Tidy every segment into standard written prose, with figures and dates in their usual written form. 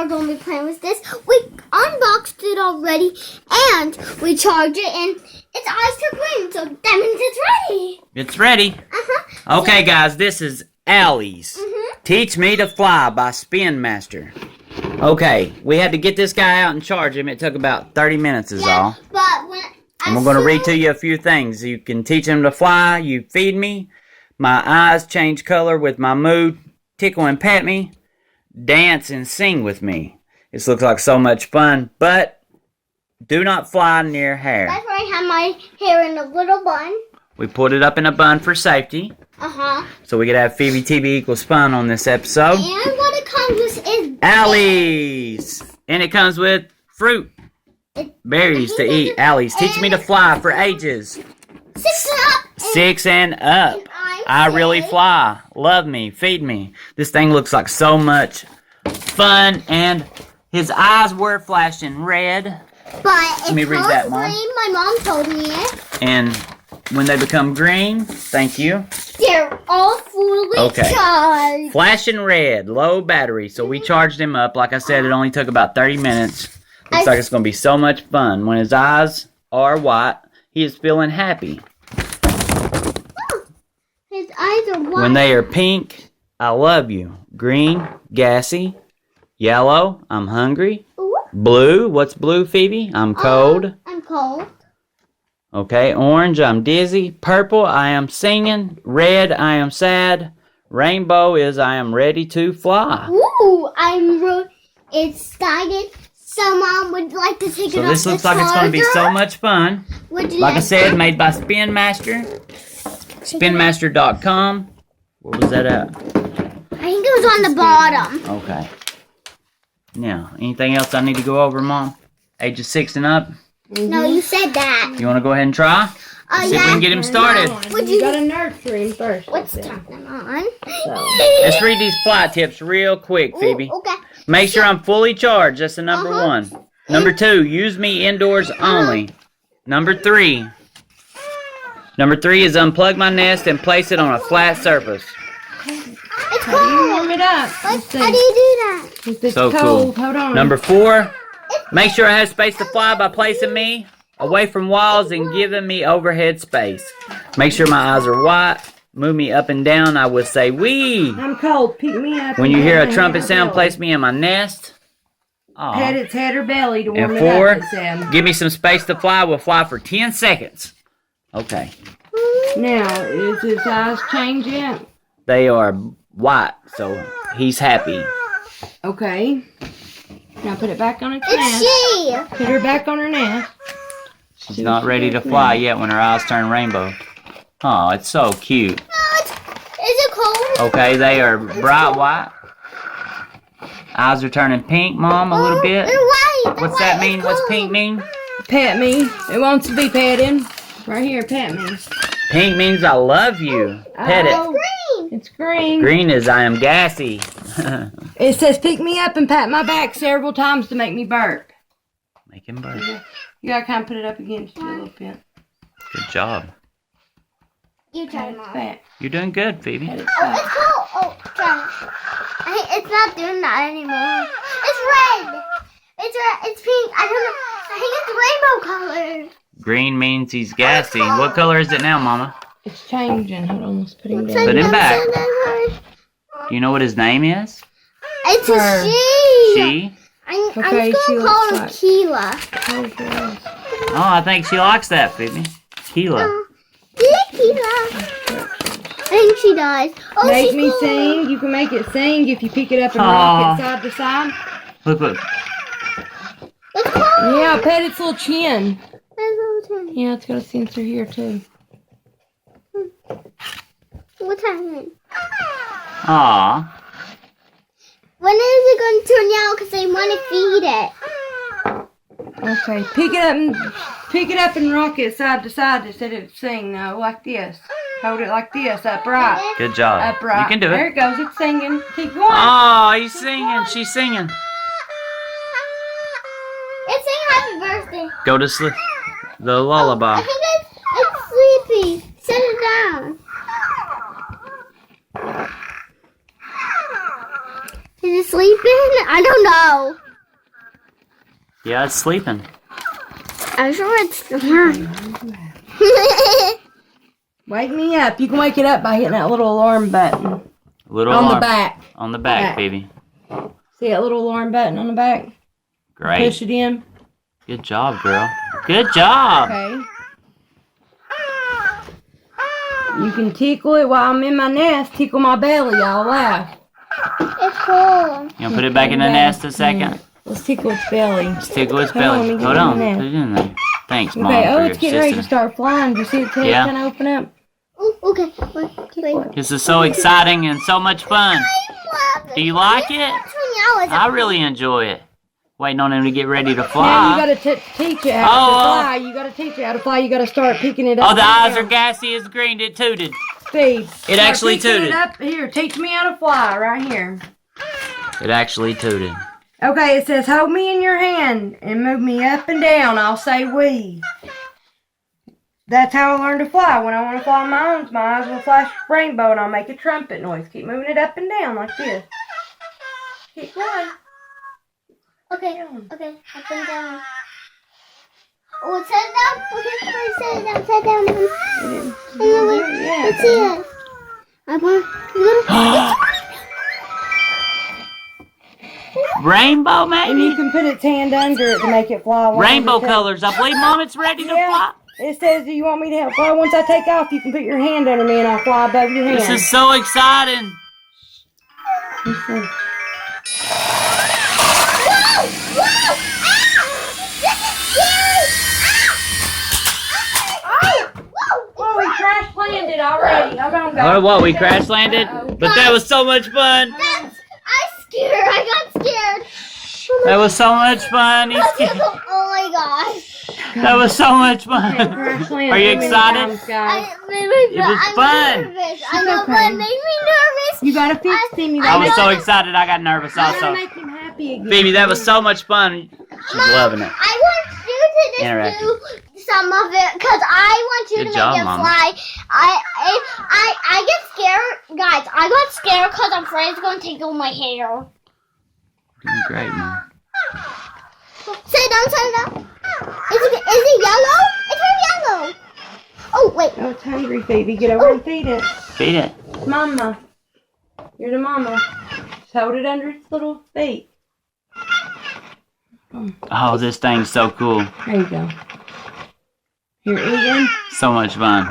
are going to be playing with this. We unboxed it already, and we charged it, and its eyes took green, so that means it's ready. It's ready. Okay, guys, this is Owleez. Teach Me to Fly by Spin Master. Okay, we had to get this guy out and charge him. It took about 30 minutes is all. But when And we're going to read to you a few things. You can teach him to fly. You feed me. My eyes change color with my mood. Tickle and pet me. Dance and sing with me. This looks like so much fun, but do not fly near hair. That's why I have my hair in a little bun. We put it up in a bun for safety. So we could have Phe'beTV equals fun on this episode. And what it comes with is Owleez. And it comes with fruit. Berries to eat. Owleez. Teach me to fly for ages. 6 and up. 6 and up. I really fly. Love me. Feed me. This thing looks like so much fun. And his eyes were flashing red. But Let me read that, Mom. green. My mom told me it. And when they become green, thank you. They're all fully charged. Flashing red. Low battery. So we charged him up. Like I said, it only took about 30 minutes. Looks like it's going to be so much fun. When his eyes are white, he is feeling happy. His eyes are white. When they are pink, I love you. Green, gassy. Yellow, I'm hungry. Ooh. Blue, what's blue, Phe'be? I'm cold. I'm cold. Okay, orange, I'm dizzy. Purple, I am singing. Red, I am sad. Rainbow is I am ready to fly. Ooh, I'm really excited. So Mom would like to take it off. So this looks like it's going to be so much fun. Like I said, made by Spin Master. Spinmaster.com. What was that at? I think it was on the bottom. Okay. Now, anything else I need to go over, Mom? Ages 6 and up? No, you said that. You want to go ahead and try? See if we can get him started. You gotta nurture him first. What's turning on? Let's read these fly tips real quick, Phe'be. Ooh, okay. Make sure I'm fully charged. That's the number 1. Number 2, use me indoors only. Number 3 is unplug my nest and place it on a flat surface. It's How do you cold. warm it up? How do you do that? If it's So cold, cool. hold on. Number 4, make sure I have space to fly by placing me away from walls and giving me overhead space. Make sure my eyes are white. Move me up and down. I would say wee. I'm cold. Pick me up. When you and hear pat a my trumpet belly. sound, place me in my nest. Aw. Pat its head or belly to warm And it 4, up. It said. give me some space to fly. We'll fly for 10 seconds. Okay. Now, is his eyes change yet? They are white, so he's happy. Okay. Now put it back on its It's nest. she. Put her back on her nest. She's not ready to fly yet when her eyes turn rainbow. Oh, it's so cute. Is it cold? Okay, they are bright white. Eyes are turning pink, Mom, a little bit. They're white. What's that mean? What's pink mean? Pet me. It wants to be petted. Right here, pet me. Pink means I love you. Pet it. Oh, Green. it's green. Green is I am gassy. It says pick me up and pat my back several times to make me burp. Make him burp. You gotta kind of put it up against you a little bit. Good job. You try, Pat its Mom. back. You're doing good, Phe'be. Pat its Oh, it's back. cold. Oh, try. It's not doing that anymore. It's red. It's red. It's pink. I don't know. I think it's rainbow color. Green means he's gassy. What color is it now, Mama? It's changing. Hold on, let's put him Looks down. Put him back. it's Do you know what his name is? a Her. she. She? I'm Okay, just she gonna call her looks Keela. Oh, I think she likes that, Phe'be. Keela. Yeah, Keela. I think she does. Oh, Make she's me cool. sing. You can make it sing if you pick it up and rock it side to side. Look, look. It's cold. Yeah, pet its little chin. There's a little turn. Yeah, it's got a sensor here too. What's happening? Aw. When is it going to turn yellow? Because I want to feed it. Okay, pick it up and rock it side to side instead of sing now, like this. Hold it like this, upright. Good job. Upright. You can do There it. it goes. It's singing. Keep going. Oh, he's singing. She's singing. It's saying happy birthday. Go to sleep. The I lullaby. think it's sleepy. Set it down. Is it sleeping? I I don't know. Yeah, it's sleeping. I'm sure it's Wake me up. You can wake it up by hitting that little alarm button. Little On alarm. the back. On the back, Back. Phe'be. See that little alarm button on the back? Great. Push it in. Good job, girl. Good job. Okay. You can tickle it while I'm in my nest. Tickle my belly. I'll laugh. It's cool. You want to put it back in the nest a second? Let's tickle its belly. Let's tickle its Hold on, belly. let me get Hold it on. in there. Put it in there. Thanks, Mom, Okay, for oh, your it's getting ready to assistance. start flying. Do you see its head Yeah. kind of open up? Ooh, okay. Wait. This is so exciting and so much fun. I love it. Do you like it? That's when I really enjoy it. Waiting on him to get ready to Now you fly. gotta teach it how Oh, to fly. You gotta teach it how to fly. You gotta start picking it up. Oh, the eyes are down. gassy as green. It tooted. Speed. It actually Start picking tooted. it up. Here, teach me how to fly right here. It actually tooted. Okay, it says hold me in your hand and move me up and down. I'll say we. That's how I learn to fly. When I want to fly on my own, my eyes will flash rainbow and I'll make a trumpet noise. Keep moving it up and down like this. Keep going. Okay, up and down. Oh, it's set down? Okay, set down. Yeah. Let's see it. I want Rainbow, And you maybe? can put its hand under it to make it fly. Rainbow colors. I believe, Mom, it's ready to Yeah. fly. It says, do you want me to help fly? Once I take off, you can put your hand under me and I'll fly above your hand. This is so exciting. Listen. Oh, we crash landed already. Hold on, guys. Oh, what? We crash landed? But that was so much fun. I got scared. That was so much fun. He's scared. Oh my gosh. That was so much fun. Crash landed Are you so many excited? times, guys. It was fun. I know, but it made me nervous. You gotta fix him. You I gotta was make, so excited I got nervous you gotta also. make him happy again. Phe'be, that was so much fun. She's loving it. I want you to just do some of it because I want you Good to job, make it Mama. fly. I get scared, guys. I got scared because I'm afraid it's going to take all my hair. Doing great, Mom. Sit down. Is it yellow? It's very yellow. Oh, wait. Oh, it's hungry, Phe'be. Get over and feed it. Feed it. Mama. You're the mama. Just hold it under its little feet. Oh, this thing's so cool. There you go. You're eating. So much fun.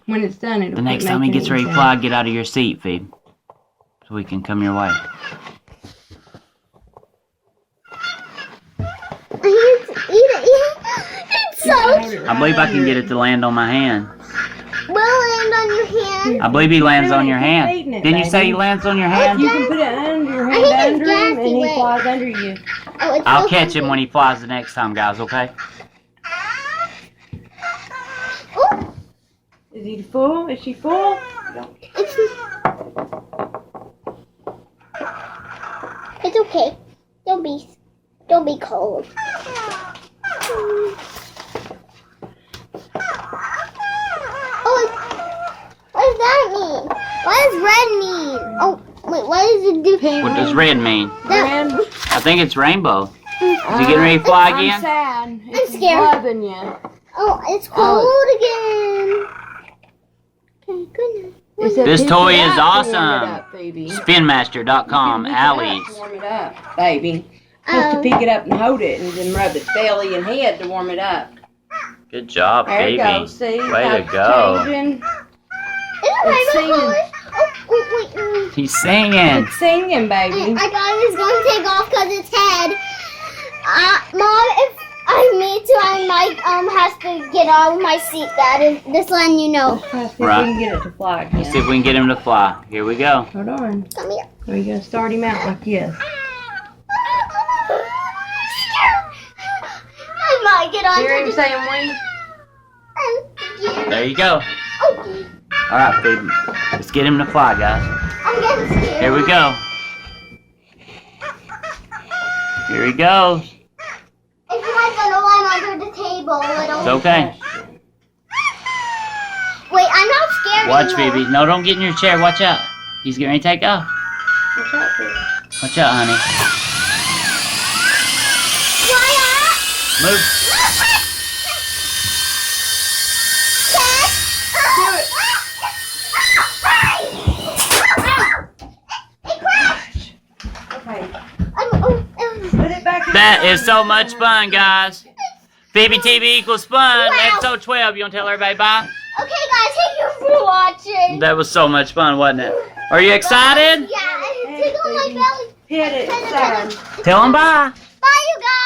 When it's done, it'll The next time he gets ready to fly, get out of your seat, Phe'be. So we can come your way. It's so I believe I can get it to land on my hand. Will land on your hand. I believe he lands on your hand. Feeding it, Didn't you say baby. he lands on your hand? You can put it under your I think hand it's under him, and gassy he wet. flies under you. Oh, it's I'll so catch him funky. when he flies the next time, guys, okay? Oh, Is he full? Is she full? it's okay. Don't be cold. Oh, what does that mean? What does red mean? Oh, wait, what does it do? What does red mean? Red. I think it's rainbow. Is he getting ready to fly I'm again? sad. It's scared. loving you. Oh, it's cold again. Okay, good night. It said This pick toy it is up to warm awesome. it up, baby. Spinmaster.com, Owleez. Warm it up, baby. Supposed to pick it up and hold it and then rub its belly and head to warm it up. Good job, There you go. baby. See? Way how to it's go. changing. Is It's it singing. rainbow colors? Oh, wait. He's singing. It's singing, baby. I thought it was going to take off because its head. Mom, if I need to, I might have to get out of my seat. That is just letting you know. Let's see if Right. we can get it to fly Let's see again. if we can get him to fly. Here we go. Hold on. Come here. We're going to start him out like this. I might get Hear him onto saying we? There you go. Oh, All right, Phe'be. Let's get him to fly, guys. I'm getting scared. Here we go. Here he goes. If you guys don't know, I'm under the table. It's okay. Wait, I'm not scared Watch, anymore. Phe'be. No, don't get in your chair. Watch out. He's getting ready to take off. Watch out, baby. Watch out, honey. Move. Okay. Put it back in That the is so much fun, guys. Phe'beTV equals fun. Wow. Episode 12. You want to tell everybody bye? Okay, guys, thank you for watching. That was so much fun, wasn't it? Are you excited? Yeah, it's tickling my belly. Hit it, son. Tell them bye. Bye, you guys.